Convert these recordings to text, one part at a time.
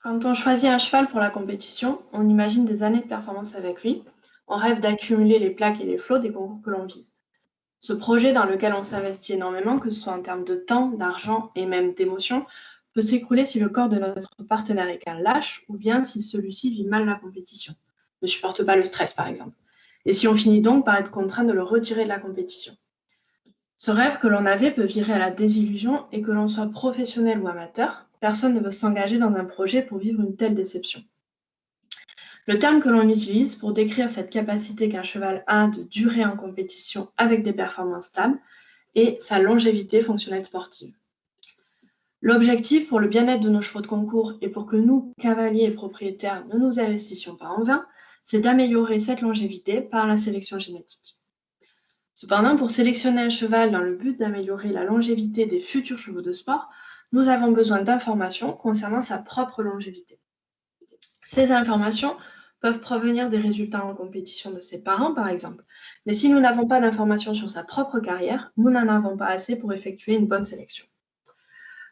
Quand on choisit un cheval pour la compétition, on imagine des années de performance avec lui. On rêve d'accumuler les plaques et les flots des concours que l'on vise. Ce projet dans lequel on s'investit énormément, que ce soit en termes de temps, d'argent et même d'émotion, peut s'écrouler si le corps de notre partenaire est qu'un lâche ou bien si celui-ci vit mal la compétition, ne supporte pas le stress par exemple. Et si on finit donc par être contraint de le retirer de la compétition. Ce rêve que l'on avait peut virer à la désillusion et que l'on soit professionnel ou amateur, personne ne veut s'engager dans un projet pour vivre une telle déception. Le terme que l'on utilise pour décrire cette capacité qu'un cheval a de durer en compétition avec des performances stables est sa longévité fonctionnelle sportive. L'objectif pour le bien-être de nos chevaux de concours et pour que nous, cavaliers et propriétaires, ne nous investissions pas en vain, c'est d'améliorer cette longévité par la sélection génétique. Cependant, pour sélectionner un cheval dans le but d'améliorer la longévité des futurs chevaux de sport, nous avons besoin d'informations concernant sa propre longévité. Ces informations peuvent provenir des résultats en compétition de ses parents, par exemple. Mais si nous n'avons pas d'informations sur sa propre carrière, nous n'en avons pas assez pour effectuer une bonne sélection.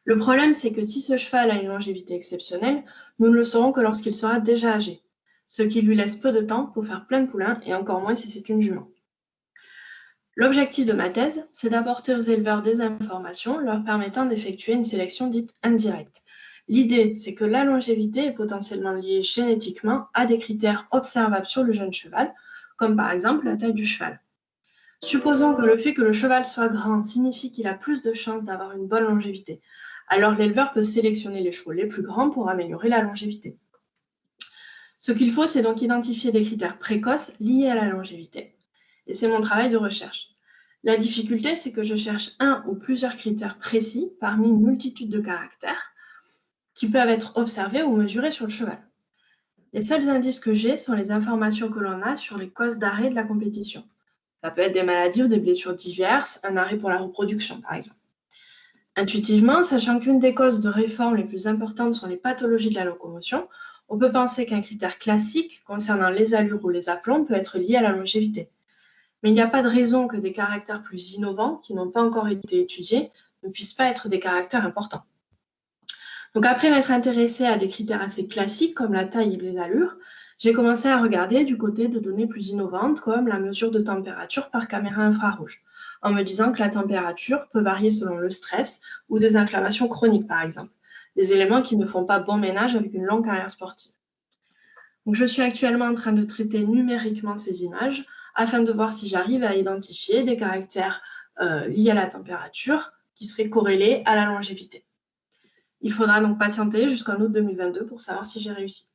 Le problème, c'est que si ce cheval a une longévité exceptionnelle, nous ne le saurons que lorsqu'il sera déjà âgé, ce qui lui laisse peu de temps pour faire plein de poulains et encore moins si c'est une jument. L'objectif de ma thèse, c'est d'apporter aux éleveurs des informations leur permettant d'effectuer une sélection dite indirecte. L'idée, c'est que la longévité est potentiellement liée génétiquement à des critères observables sur le jeune cheval, comme par exemple la taille du cheval. Supposons que le fait que le cheval soit grand signifie qu'il a plus de chances d'avoir une bonne longévité. Alors l'éleveur peut sélectionner les chevaux les plus grands pour améliorer la longévité. Ce qu'il faut, c'est donc identifier des critères précoces liés à la longévité. Et c'est mon travail de recherche. La difficulté, c'est que je cherche un ou plusieurs critères précis parmi une multitude de caractères qui peuvent être observés ou mesurés sur le cheval. Les seuls indices que j'ai sont les informations que l'on a sur les causes d'arrêt de la compétition. Ça peut être des maladies ou des blessures diverses, un arrêt pour la reproduction par exemple. Intuitivement, sachant qu'une des causes de réforme les plus importantes sont les pathologies de la locomotion, on peut penser qu'un critère classique concernant les allures ou les aplombs peut être lié à la longévité. Mais il n'y a pas de raison que des caractères plus innovants, qui n'ont pas encore été étudiés, ne puissent pas être des caractères importants. Donc après m'être intéressée à des critères assez classiques comme la taille et les allures, j'ai commencé à regarder du côté de données plus innovantes comme la mesure de température par caméra infrarouge, en me disant que la température peut varier selon le stress ou des inflammations chroniques par exemple, des éléments qui ne font pas bon ménage avec une longue carrière sportive. Donc, je suis actuellement en train de traiter numériquement ces images afin de voir si j'arrive à identifier des caractères liés à la température qui seraient corrélés à la longévité. Il faudra donc patienter jusqu'en août 2022 pour savoir si j'ai réussi.